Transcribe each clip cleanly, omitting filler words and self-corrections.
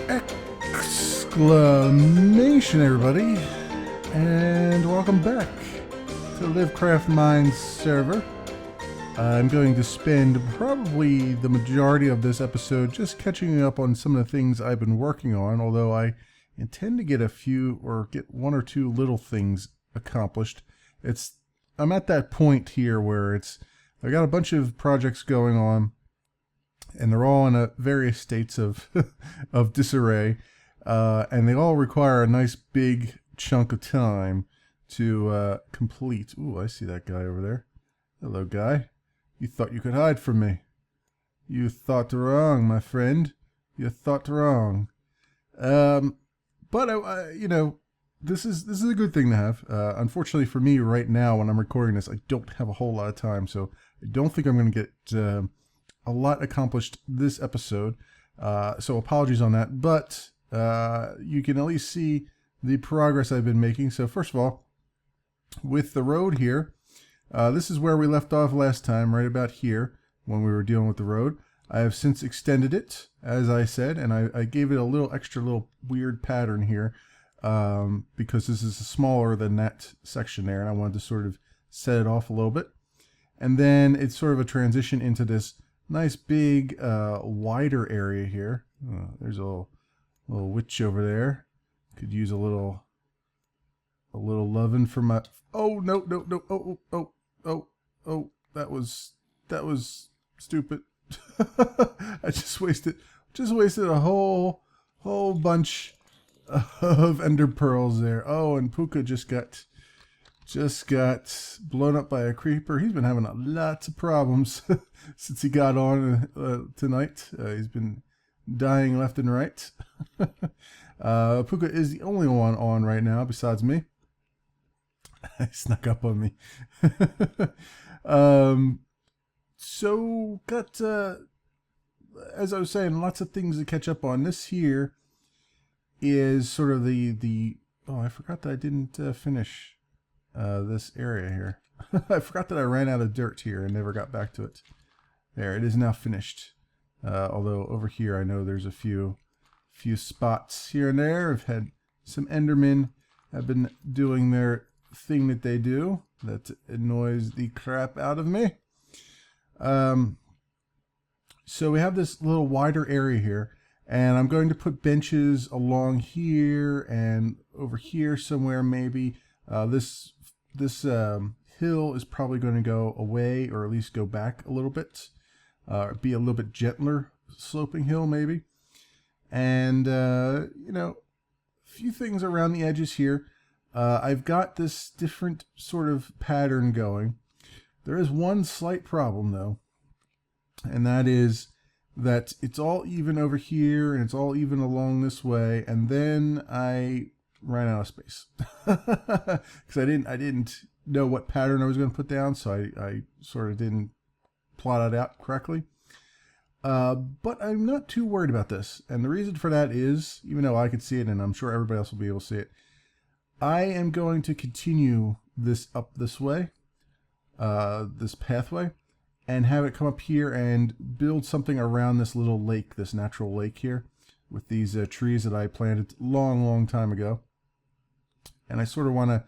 Exclamation, everybody, and welcome back to LiveCraftMine's server. I'm going to spend probably the majority of this episode just catching up on some of the things I've been working on, although I intend to get a few or get one or two little things accomplished. I'm at that point here where I got a bunch of projects going on, and they're all in various states of of disarray, and they all require a nice big chunk of time to complete. Ooh, I see that guy over there. Hello, guy. You thought you could hide from me. You thought wrong, my friend. You thought wrong. But this is a good thing to have. Unfortunately for me right now, when I'm recording this, I don't have a whole lot of time, so I don't think I'm going to get a lot accomplished this episode. So apologies on that, but you can at least see the progress I've been making. So first of all, with the road here, this is where we left off last time, right about here, when we were dealing with the road. I have since extended it, as I said, and I gave it a little extra weird pattern here, because this is smaller than that section there, and I wanted to sort of set it off a little bit. And then it's sort of a transition into this nice big wider area here. There's a little witch over there. Could use a little loving for my... Oh, no. Oh, that was stupid. I just wasted a whole bunch of ender pearls there. Oh, and Puka just got blown up by a creeper. He's been having lots of problems since he got on tonight. He's been dying left and right. Puka is the only one on right now besides me. He snuck up on me. So got, as I was saying, lots of things to catch up on. This here is sort of oh, I forgot that I didn't finish this area here. I forgot that I ran out of dirt here and never got back to it. There, it is now finished. Although over here I know there's a few spots here and there. I've had some Endermen have been doing their thing that they do that annoys the crap out of me. So we have this little wider area here, and I'm going to put benches along here and over here somewhere maybe. This hill is probably going to go away, or at least go back a little bit, be a little bit gentler sloping hill maybe. And a few things around the edges here. I've got this different sort of pattern going. There is one slight problem though, and that is that it's all even over here and it's all even along this way, and then I ran out of space because I didn't know what pattern I was going to put down, so I sort of didn't plot it out correctly. But I'm not too worried about this, and the reason for that is, even though I could see it and I'm sure everybody else will be able to see it, I am going to continue this up this way, this pathway, and have it come up here and build something around this little lake, this natural lake here, with these trees that I planted long time ago. And I sort of want to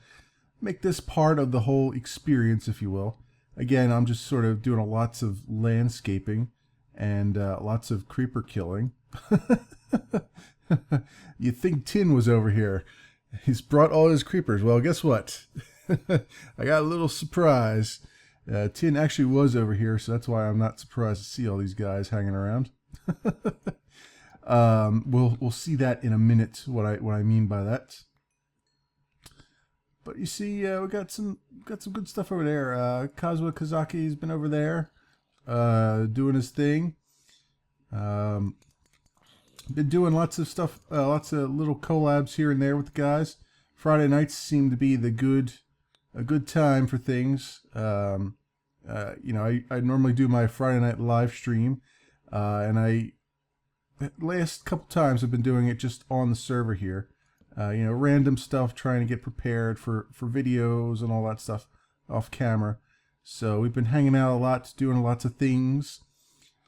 make this part of the whole experience, if you will. Again, I'm just sort of doing lots of landscaping and lots of creeper killing. You think Tin was over here. He's brought all his creepers. Well, guess what? I got a little surprise. Tin actually was over here, so that's why I'm not surprised to see all these guys hanging around. We'll see that in a minute, what I mean by that. But you see, we got some good stuff over there. Kazuo Kazaki's been over there, doing his thing. Been doing lots of stuff, lots of little collabs here and there with the guys. Friday nights seem to be a good time for things. I normally do my Friday night live stream, and last couple times I've been doing it just on the server here. Random stuff, trying to get prepared for videos and all that stuff off camera. So we've been hanging out a lot, doing lots of things.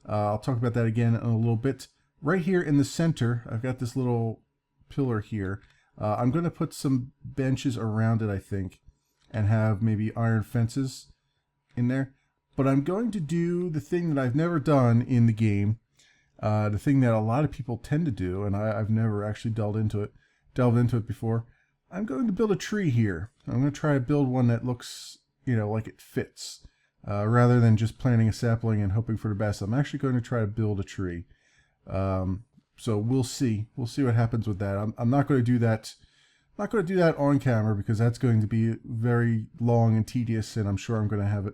I'll talk about that again in a little bit. right here in the center, I've got this little pillar here. I'm going to put some benches around it, I think, and have maybe iron fences in there. But I'm going to do the thing that I've never done in the game, the thing that a lot of people tend to do, and I've never actually delved into it before. I'm going to build a tree here. I'm going to try to build one that looks, you know, like it fits, rather than just planting a sapling and hoping for the best. I'm actually going to try to build a tree. So we'll see. We'll see what happens with that. I'm not going to do that. I'm not going to do that on camera because that's going to be very long and tedious, and I'm sure I'm going to have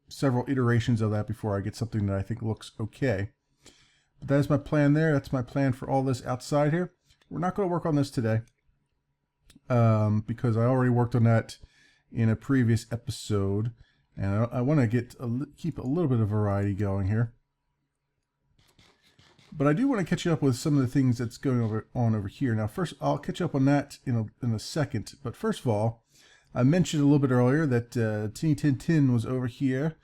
several iterations of that before I get something that I think looks okay. But that's my plan there. That's my plan for all this outside here. We're not going to work on this today because I already worked on that in a previous episode, and I want to keep a little bit of variety going here. But I do want to catch you up with some of the things that's going on over here. Now, first, I'll catch up on that in a second. But first of all, I mentioned a little bit earlier that Teeny Tintin was over here,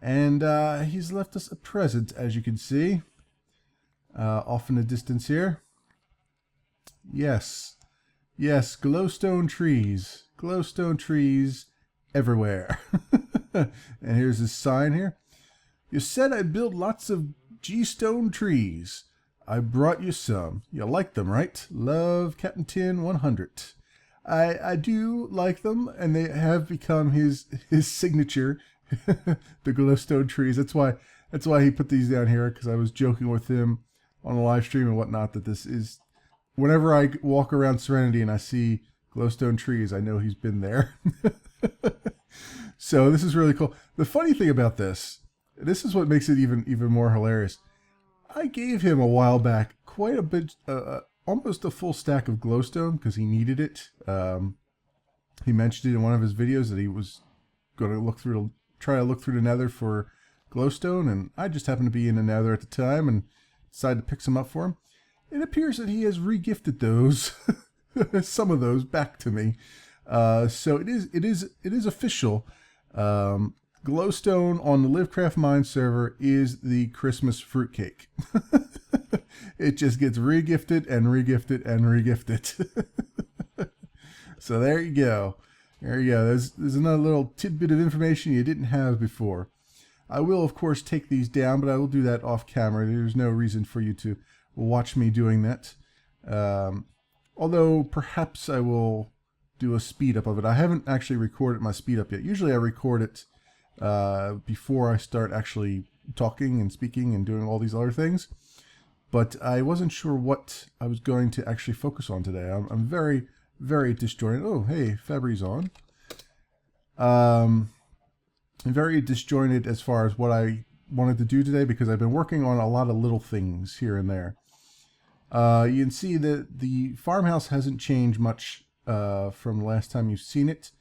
and he's left us a present, as you can see, off in the distance here. Yes, glowstone trees everywhere. And here's his sign here. You said I'd build lots of G-stone trees. I brought you some. You like them, right? Love, Captain Tin 100. I do like them, and they have become his signature, the glowstone trees. That's why he put these down here, because I was joking with him on the live stream and whatnot that this is, whenever I walk around Serenity and I see glowstone trees, I know he's been there. So this is really cool. The funny thing about this is what makes it even more hilarious. I gave him a while back quite a bit, almost a full stack of glowstone because he needed it. He mentioned it in one of his videos that he was going to try to look through the nether for glowstone, and I just happened to be in the nether at the time and decided to pick some up for him. It appears that he has regifted those, some of those, back to me. So it is official. Glowstone on the LiveCraftMine server is the Christmas fruitcake. It just gets regifted and regifted and regifted. So there you go. There you go. There's another little tidbit of information you didn't have before. I will, of course, take these down, but I will do that off camera. There's no reason for you to watch me doing that. Although perhaps I will do a speed up of it. I haven't actually recorded my speed up yet. Usually I record it before I start actually talking and speaking and doing all these other things. But I wasn't sure what I was going to actually focus on today. I'm very, very disjointed. Oh, hey, Fabri's on. I'm very disjointed as far as what I wanted to do today because I've been working on a lot of little things here and there. You can see that the farmhouse hasn't changed much from the last time you've seen it.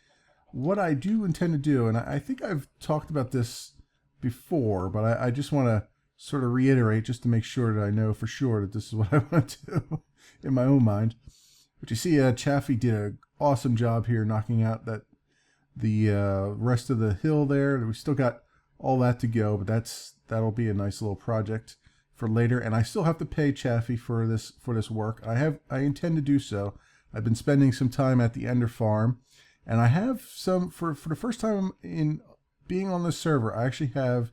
What I do intend to do, and I think I've talked about this before, but I just want to sort of reiterate just to make sure that I know for sure that this is what I want to do in my own mind. But you see, Chaffee did an awesome job here knocking out the rest of the hill there. We still got all that to go, but that'll be a nice little project for later. And I still have to pay Chaffee for this work. I intend to do so. I've been spending some time at the Ender Farm, and I have some for the first time in being on this server. I actually have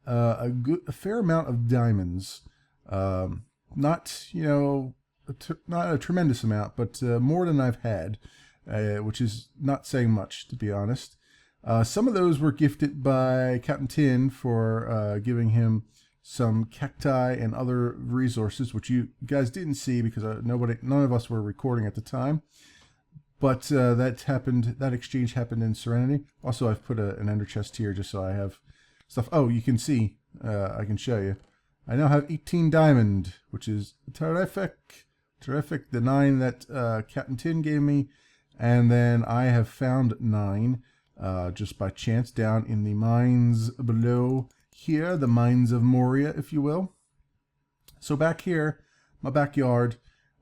a fair amount of diamonds. Not not a tremendous amount, but more than I've had, which is not saying much, to be honest. Some of those were gifted by Captain Tin for giving him some cacti and other resources, which you guys didn't see because none of us were recording at the time. But that exchange happened in Serenity. Also, I've put an ender chest here just so I have stuff. Oh, you can see. I can show you. I now have 18 diamond, which is terrific. Terrific. The 9 that Captain Tin gave me. And then I have found 9 just by chance down in the mines below here. The mines of Moria, if you will. So back here, my backyard,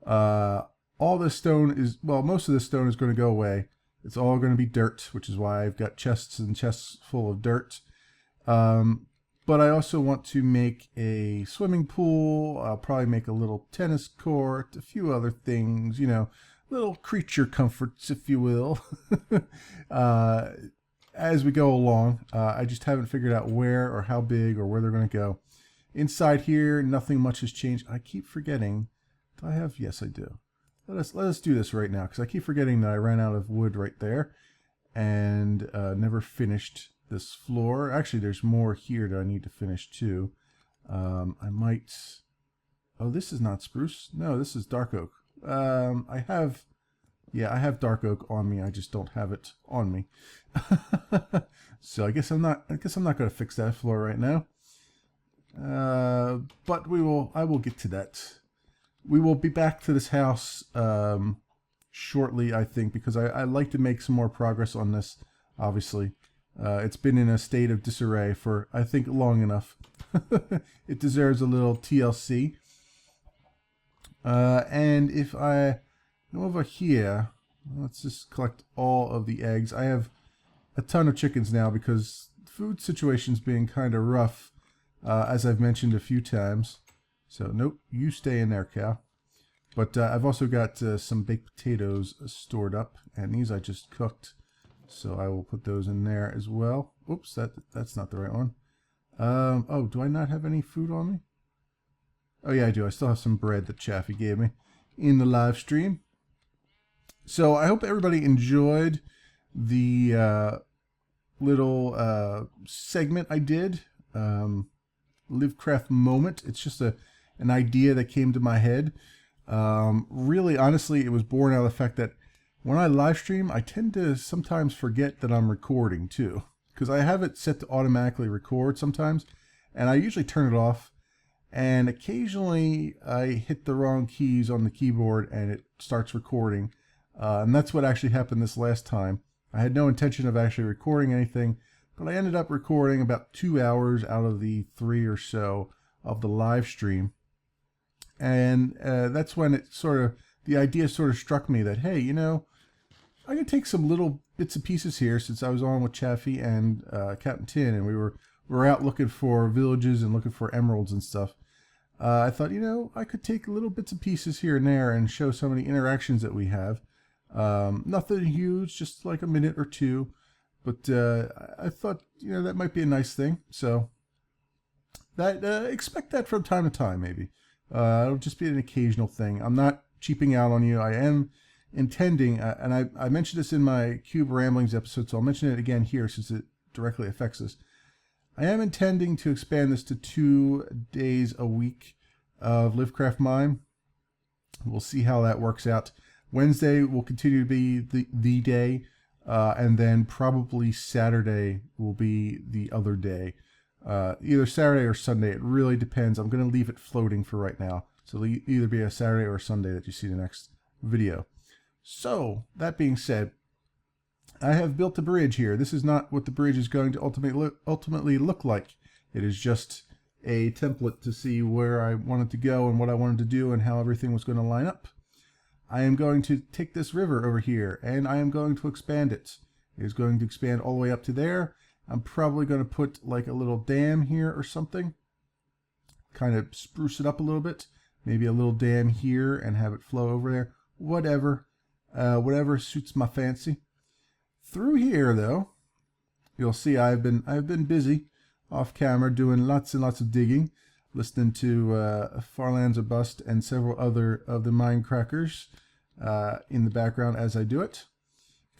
all this stone is, well, most of this stone is going to go away. It's all going to be dirt, which is why I've got chests and chests full of dirt. but I also want to make a swimming pool. I'll probably make a little tennis court, a few other things, you know, little creature comforts, if you will, as we go along. I just haven't figured out where or how big or where they're going to go. Inside here, nothing much has changed. I keep forgetting. Do I have? Yes, I do. Let us do this right now, because I keep forgetting that I ran out of wood right there and never finished this floor. Actually, there's more here that I need to finish too. I might... Oh, this is not spruce. No, this is dark oak. I have dark oak on me. I just don't have it on me. So I guess I'm not going to fix that floor right now. But I will get to that. We will be back to this house shortly, I think, because I like to make some more progress on this, obviously. It's been in a state of disarray for, I think, long enough. It deserves a little TLC. And if I go over here, let's just collect all of the eggs. I have a ton of chickens now because the food situation's being kind of rough, as I've mentioned a few times. So, nope, you stay in there, cow. But I've also got some baked potatoes stored up, and these I just cooked. So I will put those in there as well. Oops, that's not the right one. Oh, do I not have any food on me? Oh yeah, I do. I still have some bread that Chaffee gave me in the live stream. So I hope everybody enjoyed the little segment I did. LiveCraft moment. It's just an idea that came to my head. Really, honestly, it was born out of the fact that when I live stream, I tend to sometimes forget that I'm recording too, because I have it set to automatically record sometimes, and I usually turn it off, and occasionally I hit the wrong keys on the keyboard and it starts recording, and that's what actually happened this last time. I had no intention of actually recording anything, but I ended up recording about 2 hours out of the 3 or so of the live stream. And that's when the idea sort of struck me that, hey, you know, I can take some little bits and pieces here, since I was on with Chaffee and Captain Tin, and we were out looking for villages and looking for emeralds and stuff. I thought, you know, I could take little bits and pieces here and there and show some of the interactions that we have. Nothing huge, just like a minute or two. But I thought, you know, that might be a nice thing. So that expect that from time to time, maybe. It'll just be an occasional thing. I'm not cheaping out on you. I am intending, and I mentioned this in my Cube Ramblings episode, so I'll mention it again here since it directly affects us. I am intending to expand this to 2 days a week of LiveCraftMine. We'll see how that works out. Wednesday will continue to be the day, and then probably Saturday will be the other day. Either Saturday or Sunday. It really depends. I'm going to leave it floating for right now. So it'll either be a Saturday or a Sunday that you see the next video. So, that being said, I have built a bridge here. This is not what the bridge is going to ultimately look like. It is just a template to see where I wanted to go and what I wanted to do and how everything was going to line up. I am going to take this river over here, and I am going to expand it. It is going to expand all the way up to there. I'm probably going to put like a little dam here or something. Kind of spruce it up a little bit. Maybe a little dam here and have it flow over there. Whatever. Whatever suits my fancy. Through here, though, you'll see I've been busy off camera doing lots and lots of digging, listening to Farlands Are Bust and several other of the Minecrackers in the background as I do it.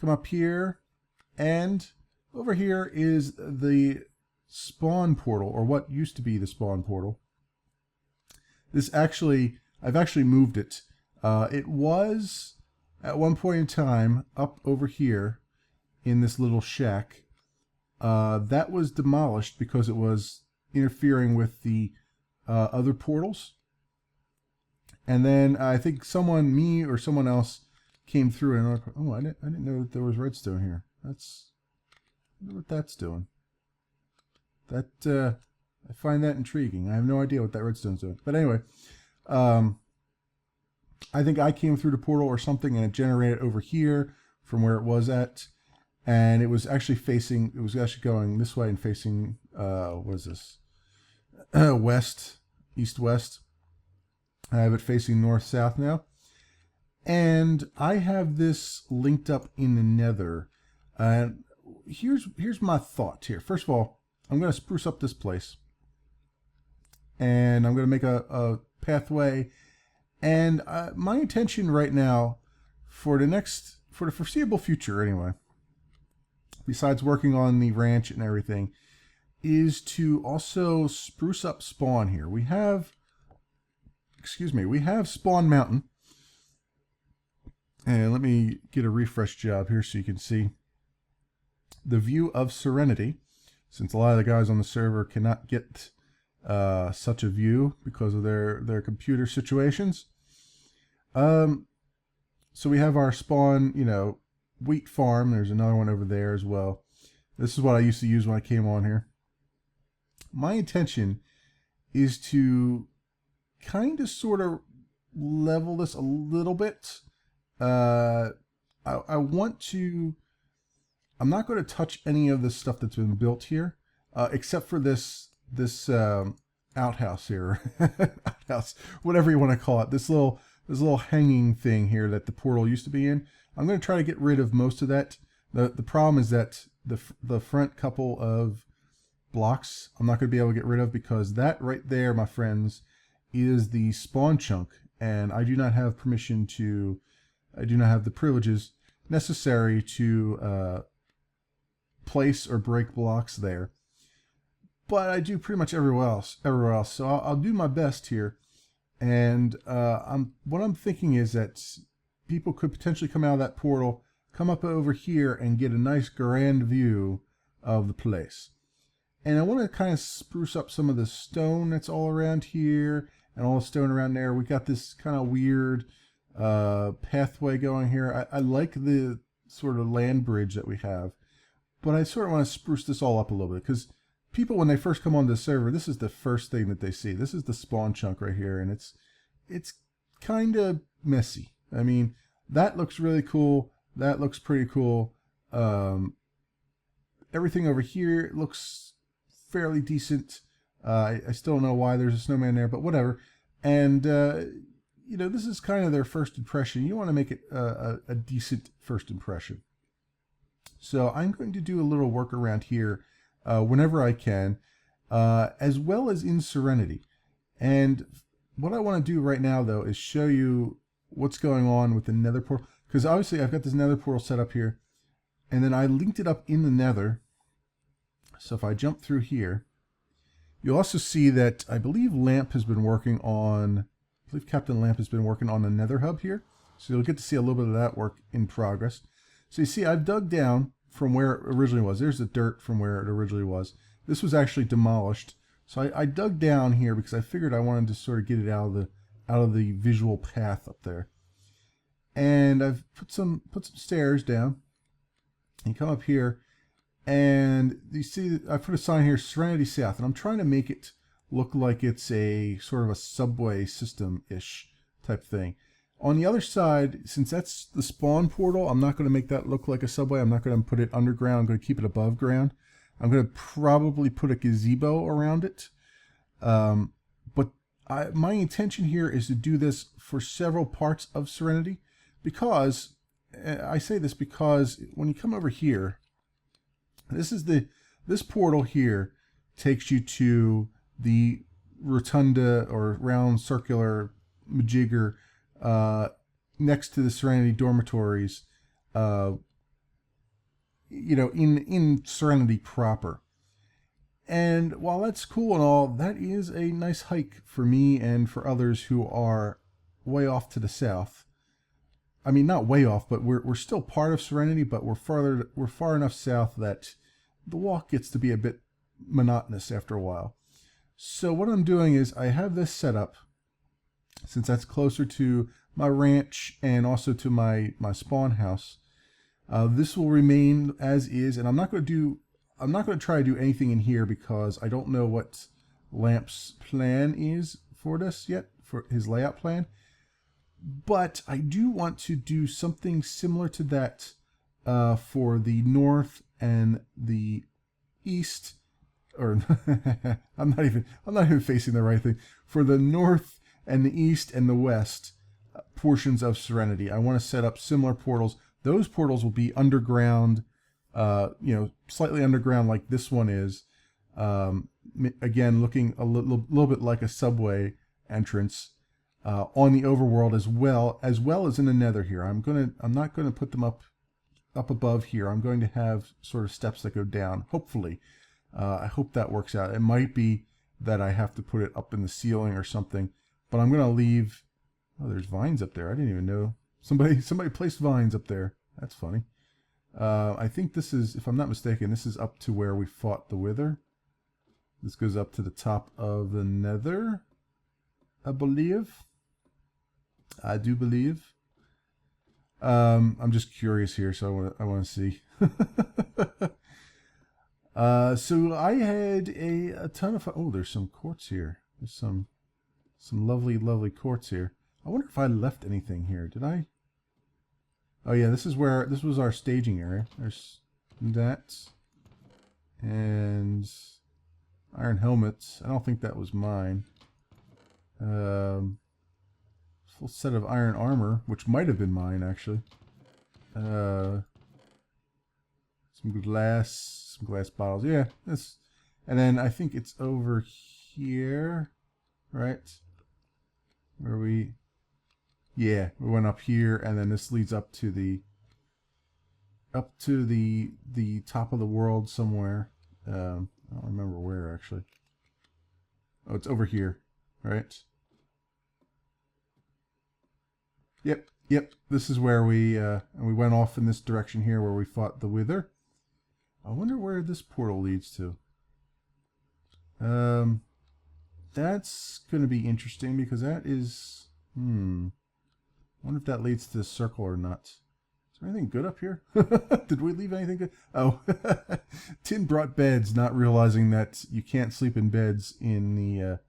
Come up here, and over here is the spawn portal, or what used to be the spawn portal. I've actually moved it. It was at one point in time up over here in this little shack. That was demolished because it was interfering with the other portals. And then I think me or someone else came through and oh, I didn't know that there was redstone here. I wonder what that's doing. That I find that intriguing. I have no idea what that redstone's doing. But anyway, I think I came through the portal or something and it generated over here from where it was at. And it was actually going this way and facing, what is this? west, east-west. I have it facing north-south now. And I have this linked up in the nether. Here's my thought here. First of all, I'm going to spruce up this place. And I'm going to make a pathway. And my intention right now, for the foreseeable future anyway, besides working on the ranch and everything, is to also spruce up spawn here. We have Spawn Mountain. And let me get a refresh job here so you can see the view of Serenity, since a lot of the guys on the server cannot get such a view because of their computer situations. So we have our spawn, wheat farm. There's another one over there as well. This is what I used to use when I came on here. My intention is to kind of sort of level this a little bit. I'm not going to touch any of the stuff that's been built here, except for this outhouse here, outhouse, whatever you want to call it. This little hanging thing here that the portal used to be in. I'm going to try to get rid of most of that. The problem is that the front couple of blocks I'm not going to be able to get rid of, because that right there, my friends, is the spawn chunk, and I do not have the privileges necessary to place or break blocks there. But I do pretty much everywhere else. So I'll do my best here. And what I'm thinking is that people could potentially come out of that portal, come up over here, and get a nice grand view of the place. And I want to kind of spruce up some of the stone that's all around here, and all the stone around there. We got this kind of weird pathway going here. I like the sort of land bridge that we have, but I sort of want to spruce this all up a little bit, because people, when they first come on the server, this is the first thing that they see. This is the spawn chunk right here, and it's kind of messy. I mean, that looks really cool. That looks pretty cool. Everything over here looks fairly decent. I still don't know why there's a snowman there, but whatever. And this is kind of their first impression. You want to make it a decent first impression. So I'm going to do a little work around here whenever I can, as well as in Serenity. And what I want to do right now, though, is show you what's going on with the nether portal. Because obviously I've got this nether portal set up here, and then I linked it up in the nether. So if I jump through here, you'll also see that I believe Captain Lamp has been working on the nether hub here. So you'll get to see a little bit of that work in progress. So you see, I've dug down from where it originally was. There's the dirt from where it originally was. This was actually demolished. So I dug down here because I figured I wanted to sort of get it out of the visual path up there. And I've put some stairs down. You come up here, and you see I put a sign here, Serenity South, and I'm trying to make it look like it's a sort of a subway system-ish type thing. On the other side, since that's the spawn portal, I'm not going to make that look like a subway. I'm not going to put it underground. I'm going to keep it above ground. I'm going to probably put a gazebo around it. But my intention here is to do this for several parts of Serenity, because I say this because when you come over here, this portal here takes you to the rotunda or round circular majigger next to the Serenity dormitories, in Serenity proper. And while that's cool and all, that is a nice hike for me and for others who are way off to the south. I mean, not way off, but we're still part of Serenity, but we're far enough south that the walk gets to be a bit monotonous after a while. So what I'm doing is I have this set up, since that's closer to my ranch and also to my spawn house. This will remain as is, and I'm not going to try to do anything in here because I don't know what Lamp's plan is for this yet, for his layout plan. But I do want to do something similar to that for the north and the east, or I'm not even facing the right thing. For the north and the east and the west portions of Serenity, I want to set up similar portals. Those portals will be underground, slightly underground like this one is. Again, looking a little bit like a subway entrance on the overworld as well as in the nether here. I'm not gonna put them up above here. I'm going to have sort of steps that go down, hopefully. I hope that works out. It might be that I have to put it up in the ceiling or something, but I'm gonna leave. Oh, there's vines up there. I didn't even know. Somebody placed vines up there. That's funny. I think this is, if I'm not mistaken, this is up to where we fought the Wither. This goes up to the top of the nether, I believe. I do believe. I'm just curious here, so I want to see. So I had a ton of fun. Oh, there's some quartz here. There's some lovely quartz here. I wonder if I left anything here. Did I? Oh yeah, this was our staging area. There's that. And iron helmets. I don't think that was mine. Full set of iron armor, which might have been mine actually. Some glass bottles. Yeah, this. And then I think it's over here, right? Where we. Yeah, we went up here, and then this leads up to the top of the world somewhere. I don't remember where actually. Oh, it's over here, right? Yep. This is where we went off in this direction here, where we fought the Wither. I wonder where this portal leads to. That's going to be interesting because that is. I wonder if that leads to the circle or not. Is there anything good up here? Did we leave anything good? Oh, Tin brought beds, not realizing that you can't sleep in beds in the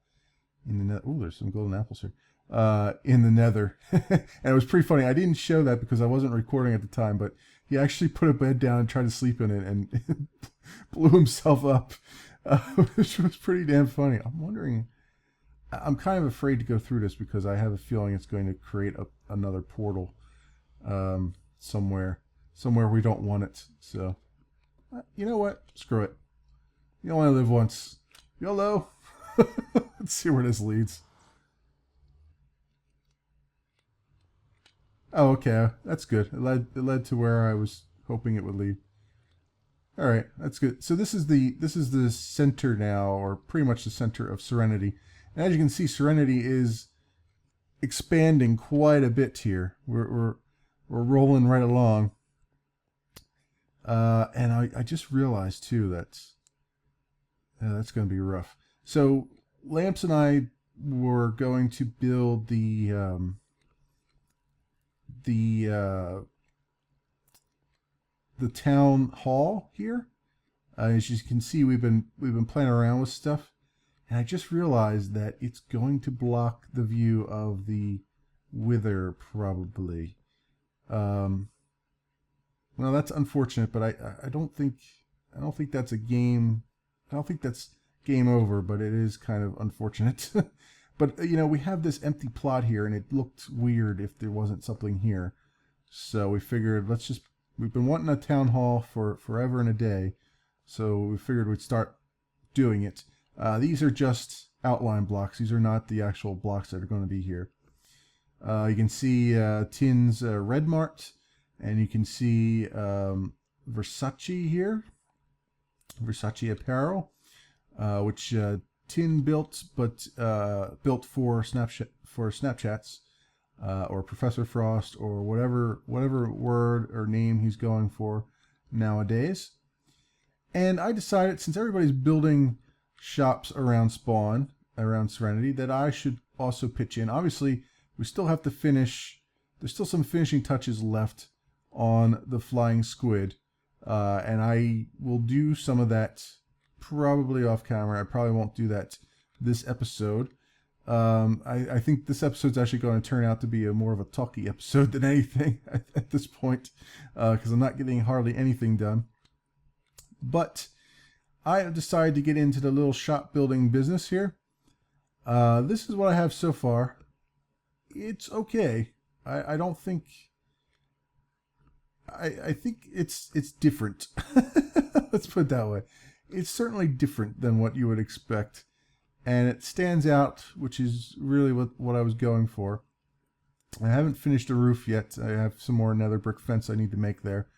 nether. Oh, there's some golden apples here. In the nether. And it was pretty funny. I didn't show that because I wasn't recording at the time, but he actually put a bed down and tried to sleep in it and blew himself up, which was pretty damn funny. I'm wondering. I'm kind of afraid to go through this because I have a feeling it's going to create another portal somewhere we don't want it. So, you know what? Screw it. You only live once. YOLO. Let's see where this leads. Oh, okay. That's good. It led to where I was hoping it would lead. All right, that's good. So this is the center now, or pretty much the center of Serenity. And as you can see, Serenity is expanding quite a bit here. We're rolling right along. And I just realized too that that's going to be rough. So Lamps and I were going to build the town hall here. As you can see, we've been playing around with stuff. And I just realized that it's going to block the view of the Wither, probably. Well, that's unfortunate, but I don't think that's a game. I don't think that's game over, but it is kind of unfortunate. But you know, we have this empty plot here, and it looked weird if there wasn't something here. So we figured we've been wanting a town hall for forever and a day, so we figured we'd start doing it. These are just outline blocks. These are not the actual blocks that are going to be here. You can see Tin's Red Mart, and you can see Versace here, Versace apparel, which Tin built, but built for Snapchats, or Professor Frost, or whatever word or name he's going for nowadays. And I decided, since everybody's building shops around Spawn, around Serenity, that I should also pitch in. Obviously, we still have to finish. There's still some finishing touches left on the flying squid, and I will do some of that probably off camera. I probably won't do that this episode. I think this episode's actually going to turn out to be more of a talky episode than anything at this point, because I'm not getting hardly anything done. But I have decided to get into the little shop building business here. This is what I have so far. It's okay. I don't think... I think it's different. Let's put it that way. It's certainly different than what you would expect. And it stands out, which is really what I was going for. I haven't finished the roof yet. I have some more nether brick fence I need to make there.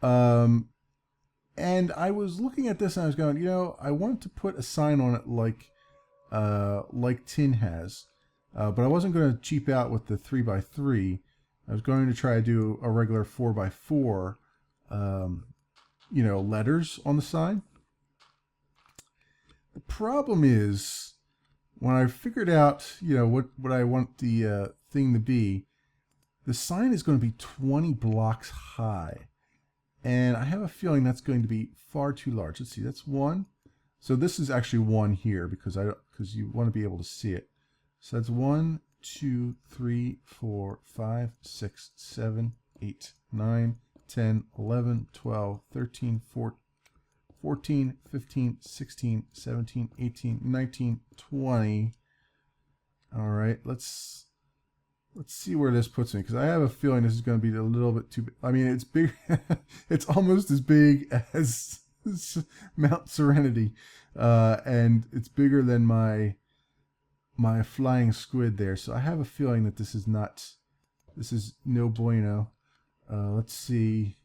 And I was looking at this and I was going, you know, I want to put a sign on it like Tin has. But I wasn't going to cheap out with the 3x3. I was going to try to do a regular 4x4, you know, letters on the sign. The problem is, when I figured out, you know, what I want the thing to be, the sign is going to be 20 blocks high. And I have a feeling that's going to be far too large. Let's see, that's one. So this is actually one here because you want to be able to see it. So that's 1, 2, 3, 4, 5, 6, 7, 8, 9, 10, 11, 12, 13, 14, 15, 16, 17, 18, 19, 20. All right, let's see where this puts me, because I have a feeling this is going to be a little bit too big. I mean, it's big. It's almost as big as Mount Serenity, and it's bigger than my flying squid there. So I have a feeling that this is no bueno. Let's see.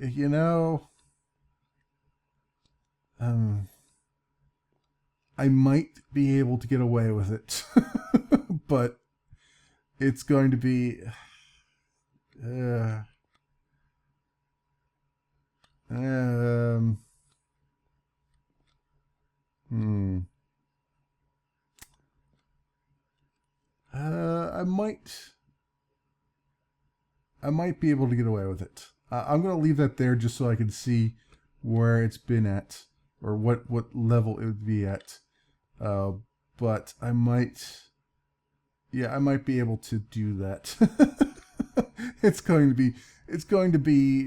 You know, I might be able to get away with it, but it's going to be, I might be able to get away with it. I'm going to leave that there just so I can see where it's been at, or what level it would be at. But I might be able to do that. It's going to be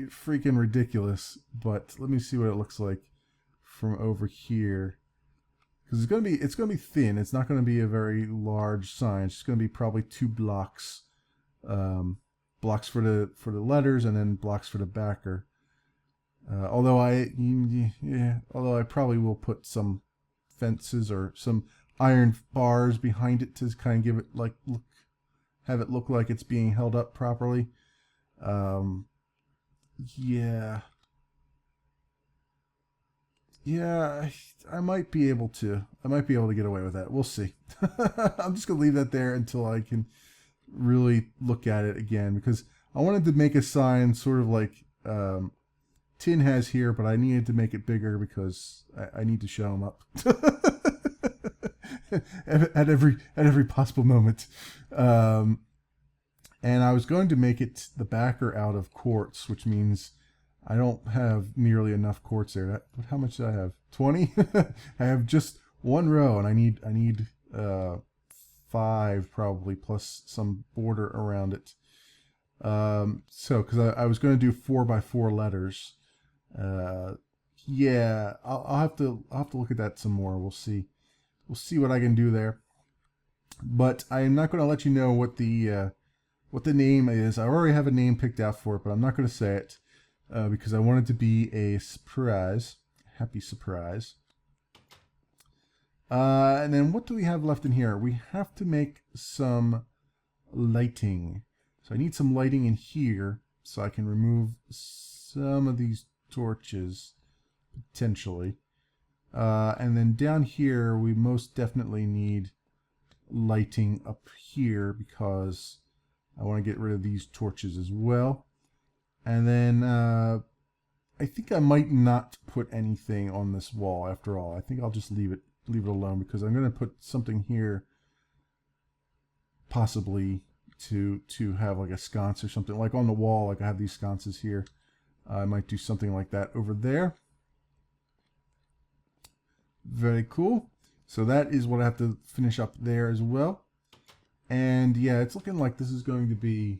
freaking ridiculous. But let me see what it looks like from over here, because it's going to be thin. It's not going to be a very large sign. It's just going to be probably 2 blocks, blocks for the letters, and then blocks for the backer. Although I probably will put some fences or some iron bars behind it to kind of give it have it look like it's being held up properly. Yeah, I might be able to get away with that. We'll see. I'm just gonna leave that there until I can really look at it again, because I wanted to make a sign sort of like Tin has here, but I needed to make it bigger because I need to show him up at every possible moment. And I was going to make it the backer out of quartz, which means I don't have nearly enough quartz there. How much do I have? 20? I have just 1 row, and I need 5 probably, plus some border around it. So because I was going to do 4x4 letters. Yeah, I'll have to look at that some more. We'll see what I can do there. But I am not going to let you know what the name is. I already have a name picked out for it, but I'm not going to say it because I want it to be a surprise, happy surprise. And then what do we have left in here? We have to make some lighting. So I need some lighting in here so I can remove some of these torches potentially. And then down here we most definitely need lighting up here because I want to get rid of these torches as well. And then I think I might not put anything on this wall after all. I think I'll just leave it alone, because I'm going to put something here possibly to have like a sconce or something, like on the wall, like I have these sconces here. I might do something like that over there. Very cool. So that is what I have to finish up there as well. And yeah, it's looking like this is going to be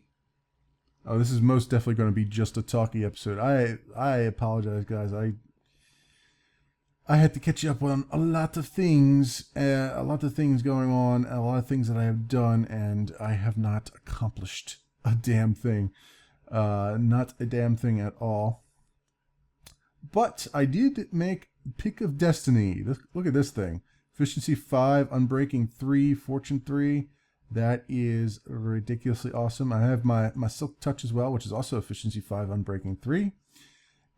Oh, this is most definitely going to be just a talky episode. I apologize, guys. I had to catch up on a lot of things, going on, a lot of things that I have done, and I have not accomplished a damn thing. Not a damn thing at all. But I did make Pick of Destiny. Look at this thing. Efficiency 5, Unbreaking 3, Fortune 3. That is ridiculously awesome. I have my Silk Touch as well, which is also Efficiency 5, Unbreaking 3.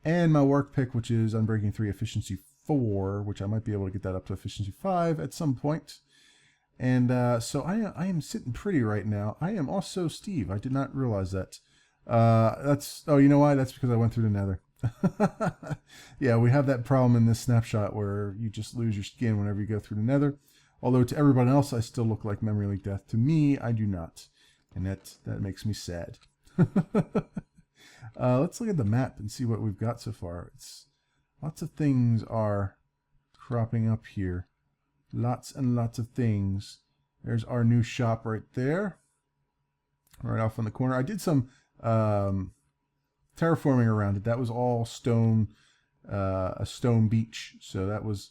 And my Work Pick, which is Unbreaking 3, Efficiency 4, which I might be able to get that up to Efficiency 5 at some point. And so I am sitting pretty right now. I am also Steve. I did not realize that. Oh, you know why? That's because I went through the Nether. Yeah, we have that problem in this snapshot where you just lose your skin whenever you go through the Nether. Although to everyone else, I still look like Memory Leak Death. To me, I do not. And that makes me sad. Let's look at the map and see what we've got so far. Lots of things are cropping up here. Lots and lots of things. There's our new shop right there. Right off in the corner. I did some terraforming around it. That was all stone, a stone beach. So that was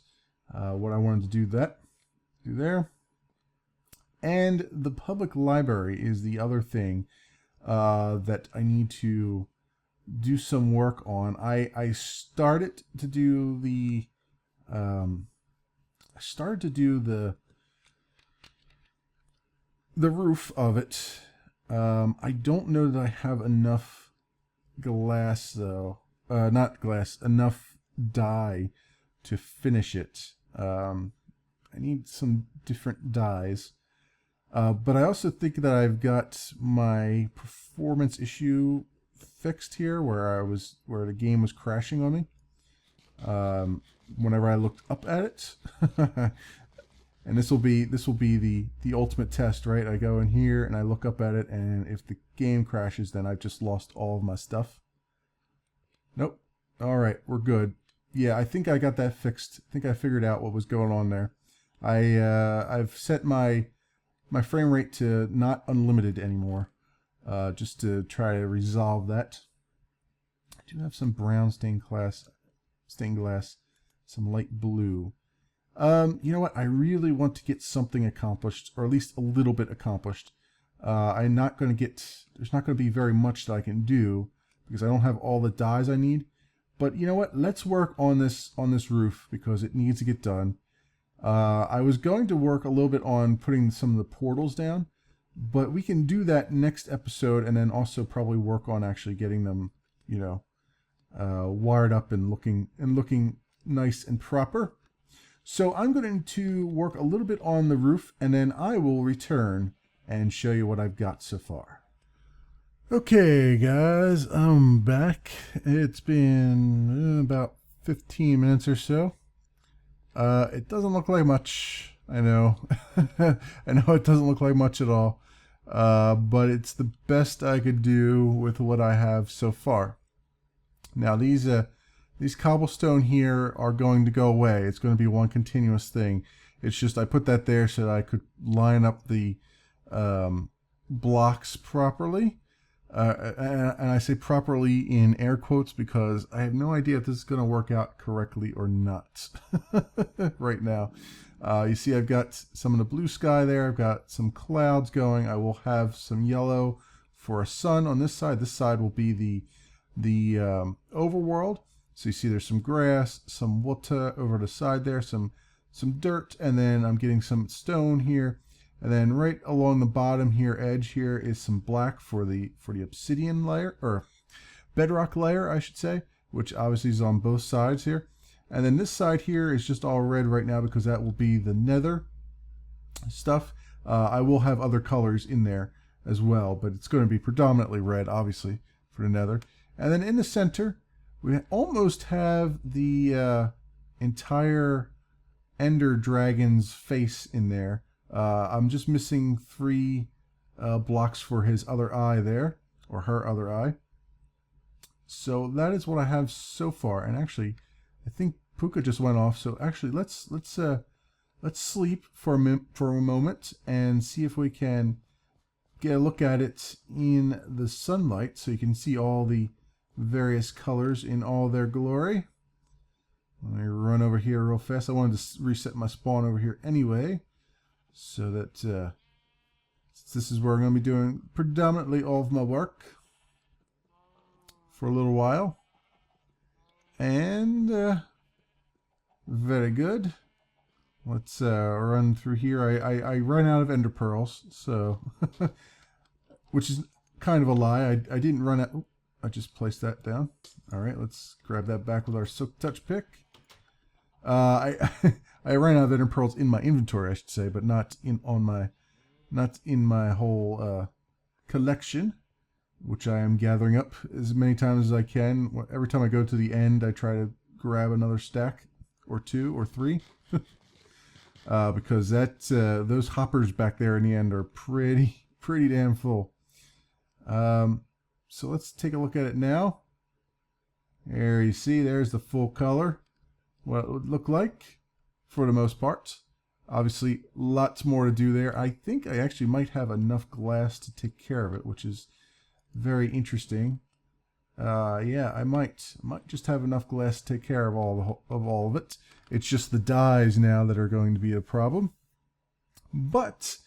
what I wanted to do there. And the public library is the other thing that I need to do some work on. I started to do the roof of it. I don't know that I have enough glass though. Not glass, enough dye to finish it. I need some different dyes. But I also think that I've got my performance issue fixed here where the game was crashing on me. Whenever I looked up at it. And this will be the ultimate test, right? I go in here and I look up at it, and if the game crashes, then I've just lost all of my stuff. Nope. All right, we're good. Yeah, I think I got that fixed. I think I figured out what was going on there. I've set my frame rate to not unlimited anymore, just to try to resolve that. I do have some brown stained glass, some light blue. You know what? I really want to get something accomplished, or at least a little bit accomplished. There's not going to be very much that I can do because I don't have all the dyes I need. But you know what? Let's work on this roof because it needs to get done. I was going to work a little bit on putting some of the portals down, but we can do that next episode, and then also probably work on actually getting them, wired up and looking nice and proper. So I'm going to work a little bit on the roof, and then I will return and show you what I've got so far. Okay, guys, I'm back. It's been about 15 minutes or so. It doesn't look like much. I know. I know it doesn't look like much at all. But it's the best I could do with what I have so far. Now, these cobblestone here are going to go away. It's going to be one continuous thing. It's just I put that there so that I could line up the blocks properly. And I say properly in air quotes because I have no idea if this is going to work out correctly or not right now. You see I've got some of the blue sky there. I've got some clouds going. I will have some yellow for a sun on this side. This side will be the overworld. So you see there's some grass, some water over the side there, some dirt, and then I'm getting some stone here. And then right along the bottom here, edge here, is some black for the obsidian layer, or bedrock layer, I should say, which obviously is on both sides here. And then this side here is just all red right now because that will be the nether stuff. I will have other colors in there as well, but it's going to be predominantly red, obviously, for the nether. And then in the center, we almost have the entire Ender Dragon's face in there. I'm just missing 3 blocks for his other eye there, or her other eye. So that is what I have so far. And actually, I think Puka just went off. So actually, let's sleep for a moment and see if we can get a look at it in the sunlight so you can see all the various colors in all their glory. Let me run over here real fast. I wanted to reset my spawn over here anyway, so that this is where I'm going to be doing predominantly all of my work for a little while. And very good. Let's run through here. I run out of ender pearls, so which is kind of a lie. I didn't run out. I just placed that down. All right, let's grab that back with our silk touch pick. I ran out of ender pearls in my inventory, I should say, but not in my whole collection, which I am gathering up as many times as I can. Every time I go to the end, I try to grab another stack or 2 or 3. Because those hoppers back there in the end are pretty damn full. So let's take a look at it now. There you see, there's the full color, what it would look like for the most part. Obviously, lots more to do there. I think I actually might have enough glass to take care of it, which is very interesting. Yeah, I might just have enough glass to take care of all of it. It's just the dyes now that are going to be a problem. But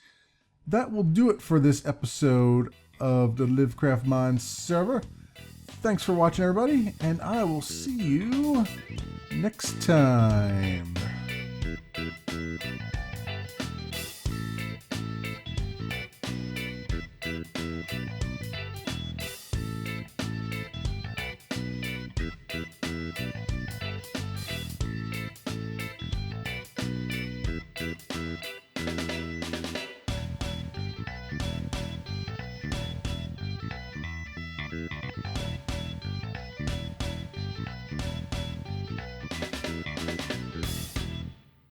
that will do it for this episode of the LiveCraftMine server. Thanks for watching, everybody, and I will see you next time.